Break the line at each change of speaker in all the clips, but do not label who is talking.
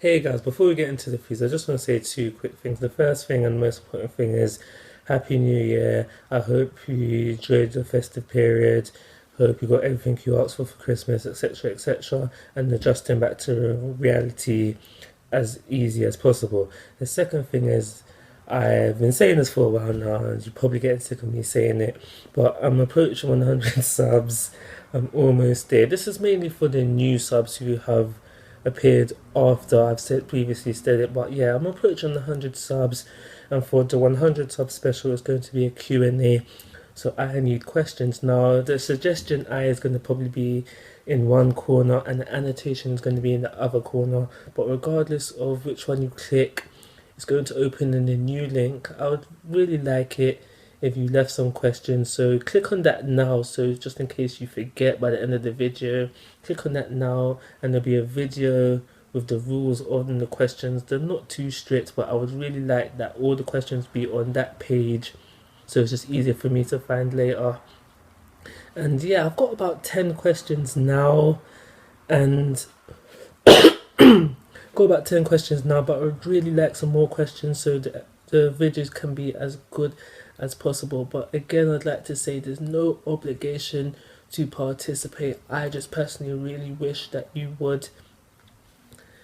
Hey guys, before we get into the fees, I just want to say two quick things. The first thing and most important thing is Happy New Year. I hope you enjoyed the festive period. Hope you got everything you asked for Christmas, etc., etc., and adjusting back to reality as easy as possible. The second thing is I've been saying this for a while now, and you're probably getting sick of me saying it, but I'm approaching 100 subs. I'm almost there. This is mainly for the new subs who have appeared after I've said previously said it, but yeah, I'm approaching the 100 subs, and for the 100 sub special, it's going to be a Q&A. So I need questions now. The suggestion I is going to probably be in one corner, and the annotation is going to be in the other corner. But regardless of which one you click, it's going to open in a new link. I would really like it if you left some questions. So click on that now. So just in case you forget by the end of the video, click on that now, and there'll be a video with the rules on the questions. They're not too strict, but I would really like that all the questions be on that page, so it's just easier for me to find later. And yeah, I've got about 10 questions now, and got about 10 questions now, but I would really like some more questions so that the videos can be as good as possible. But again, I'd like to say there's no obligation to participate. I just personally really wish that you would,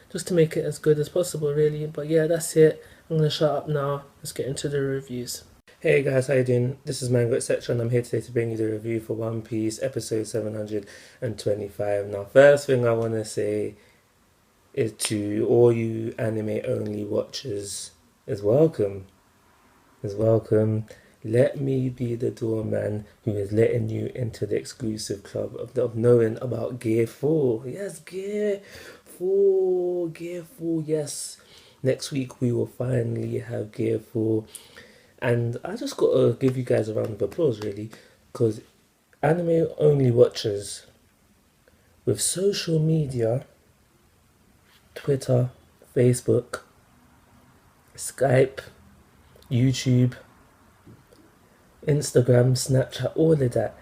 just to make it as good as possible, really. But yeah, that's it. I'm gonna shut up now. Let's get into the reviews. Hey guys, how you doing? This is Mango etc, and I'm here today to bring you the review for One Piece episode 725. Now, first thing I want to say is to all you anime only watchers, is welcome. Let me be the doorman who is letting you into the exclusive club of knowing about Gear 4. Yes, Gear 4, yes. Next week we will finally have Gear 4. And I just gotta give you guys a round of applause, really, because anime only watchers with social media, Twitter, Facebook, Skype, YouTube, Instagram, Snapchat, all of that,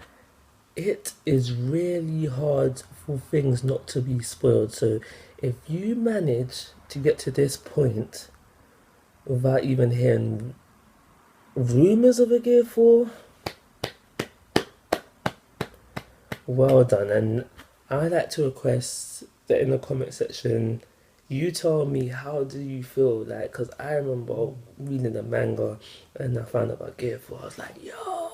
it is really hard for things not to be spoiled. So if you manage to get to this point without even hearing rumors of a Gear 4, well done. And I like to request that in the comment section you tell me, how do you feel? Like, because I remember reading the manga and I found out about Gear 4. I was like, yo,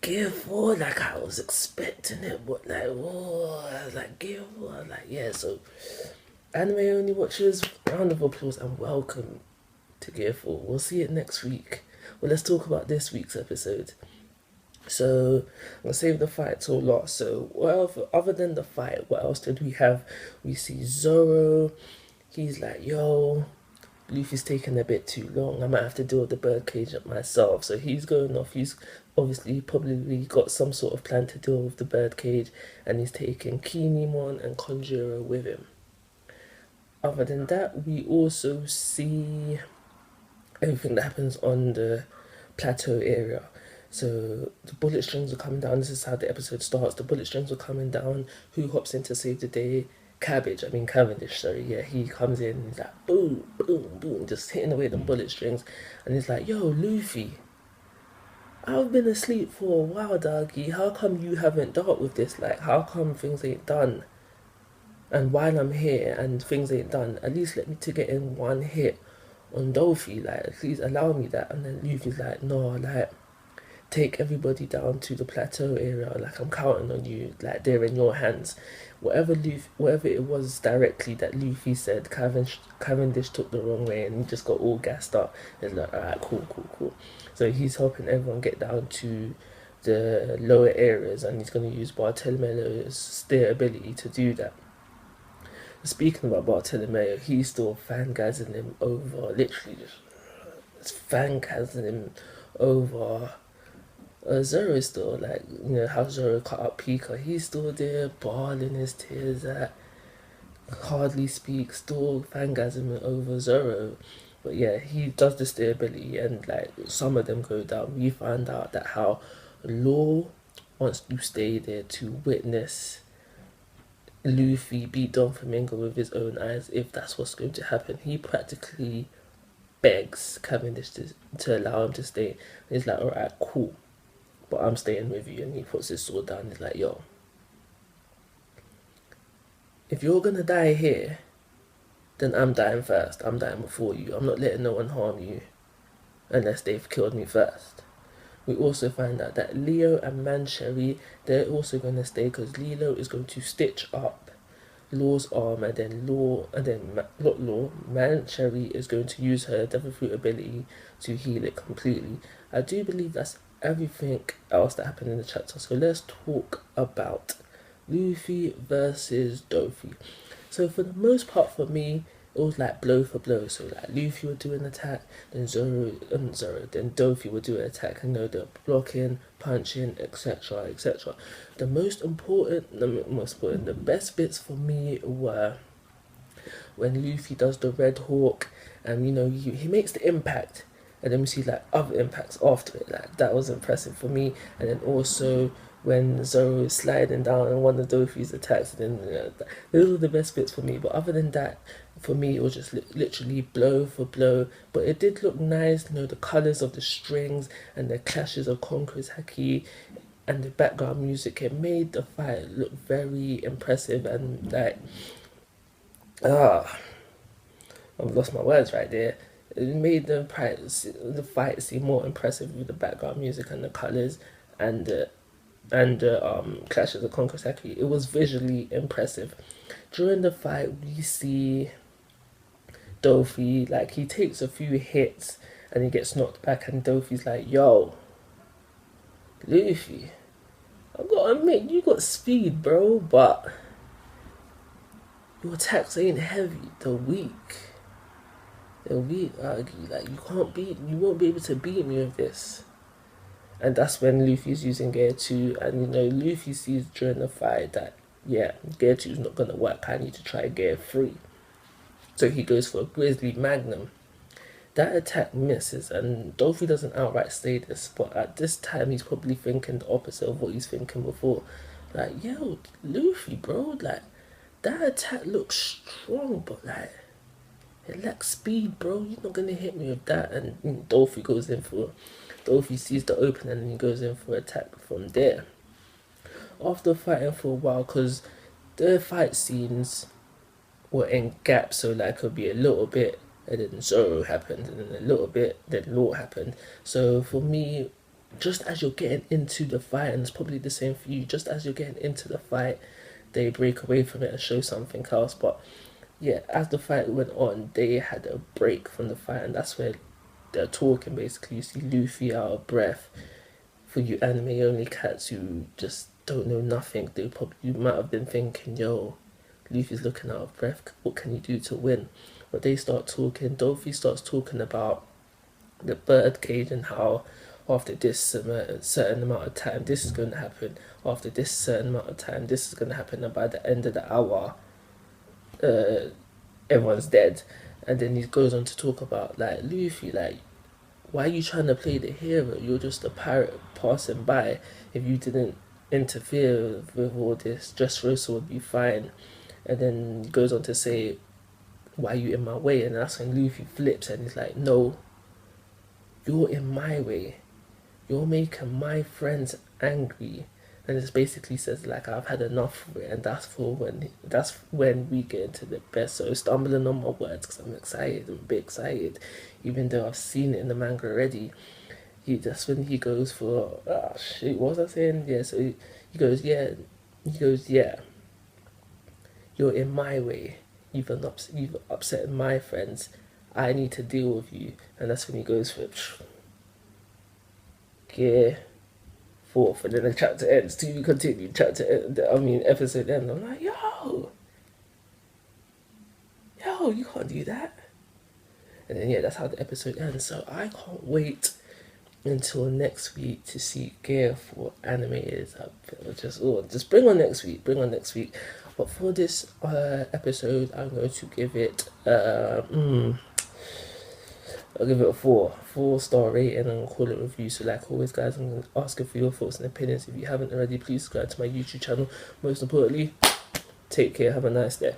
Gear 4, like I was expecting it, but like, whoa, I was like, Gear 4, I was like, yeah. So anime only watchers, round of applause and welcome to Gear 4. We'll see it next week. Well, let's talk about this week's episode. So I'm gonna save the fight till last. So other than the fight, what else did we have? We see Zoro. He's like, yo, Luffy's taking a bit too long. I might have to deal with the birdcage up myself. So he's going off. He's obviously probably got some sort of plan to deal with the birdcage, and he's taking Kinemon and Conjuro with him. Other than that, we also see everything that happens on the plateau area. So the bullet strings are coming down. This is how the episode starts. The bullet strings are coming down. Who hops in to save the day? Cavendish, sorry. Yeah, he comes in. He's like, boom, boom, boom, just hitting away the bullet strings. And he's like, yo, Luffy, I've been asleep for a while, doggy. How come you haven't dealt with this? Like, how come things ain't done? And while I'm here and things ain't done, at least let me to get in one hit on Dolphy. Like, please allow me that. And then Luffy's like, no, like, take everybody down to the plateau area. Like, I'm counting on you. Like, they're in your hands. Whatever it was directly that Luffy said, Cavendish took the wrong way, and he just got all gassed up. It's like, alright, cool. So he's helping everyone get down to the lower areas, and he's going to use Bartolomeo's steer ability to do that. Speaking about Bartolomeo, he's still fangasming him over, literally just fangasming him over Zoro. Still, like, you know how Zoro cut up Pika, he's still there bawling his tears out, hardly speaks, still fangasming over Zoro. But yeah, he does this ability, and like some of them go down. We find out that how Law wants to stay there to witness Luffy beat Doflamingo with his own eyes, if that's what's going to happen. He practically begs Cavendish to allow him to stay. And he's like, alright, cool, but I'm staying with you. And he puts his sword down. He's like, yo, if you're gonna die here, then I'm dying first. I'm dying before you. I'm not letting no one harm you unless they've killed me first. We also find out that Leo and Mancherry, they're also going to stay because Lilo is going to stitch up Law's arm, and then Mancherry is going to use her Devil Fruit ability to heal it completely. I do believe that's everything else that happened in the chapter. So let's talk about Luffy versus Dofi. So for the most part for me, it was like blow for blow. So like Luffy would do an attack, then then Dofi would do an attack, and the blocking, punching, etc., etc. The best bits for me were when Luffy does the Red Hawk, and he makes the impact, and then we see like other impacts after it. Like that was impressive for me, and then also when Zoro is sliding down and one of Dofi's attacks, and then those were the best bits for me. But other than that, for me it was just literally blow for blow. But it did look nice, the colours of the strings and the clashes of Conqueror's Haki and the background music. It made the fight look very impressive, and like I've lost my words right there. It made the fight seem more impressive with the background music and the colours and the Clash of the Conqueror's Haki. It was visually impressive. During the fight, we see Dofi, like he takes a few hits and he gets knocked back, and Dofi's like, yo, Luffy, I gotta admit, you got speed, bro, but your attacks ain't heavy. They're weak. Argy. Like you won't be able to beat me with this. And that's when Luffy's using Gear 2, and Luffy sees during the fight that Gear 2 is not gonna work. I need to try Gear 3. So he goes for a Grizzly Magnum. That attack misses, and Dofi doesn't outright say this, but at this time he's probably thinking the opposite of what he's thinking before. Like, yo, Luffy, bro, like that attack looks strong, but like it lacks speed, bro. You're not gonna hit me with that. And Dofi sees the opening and he goes in for attack from there. After fighting for a while, because the fight scenes were in gaps, so like it could be a little bit, and then Zoro happened, and then a little bit, then Law happened. So for me, just as you're getting into the fight, and it's probably the same for you, just as you're getting into the fight, they break away from it and show something else. But yeah, as the fight went on, they had a break from the fight, and that's where they're talking. Basically, you see Luffy out of breath. For you anime only cats who just don't know nothing, you might have been thinking, yo, Luffy's looking out of breath, what can he do to win? But they start talking. Dofi starts talking about the bird cage and how after this certain amount of time this is going to happen, after this certain amount of time this is going to happen, and by the end of the hour everyone's dead. And then he goes on to talk about like, Luffy, like, why are you trying to play the hero? You're just a pirate passing by. If you didn't interfere with all this, Dressrosa would be fine. And then he goes on to say, why are you in my way? And that's when Luffy flips and he's like, no, you're in my way. You're making my friends angry. And it basically says like, I've had enough of it, and that's when we get into the best. So stumbling on my words because I'm excited, I'm a bit excited, even though I've seen it in the manga already. That's when he goes for, what was I saying? Yeah, so he goes, yeah, you're in my way. You've upset my friends. I need to deal with you. And that's when he goes for Gear 4th, and then the chapter ends. To continue, episode ends. I'm like, yo, you can't do that. And then that's how the episode ends. So I can't wait until next week to see Gear 4 animated. Just bring on next week. But for this episode, I'm going to give it I'll give it a 4-star rating, and I'll call it a review. So like always, guys, I'm going to ask for your thoughts and opinions. If you haven't already, please subscribe to my YouTube channel. Most importantly, Take care. Have a nice day.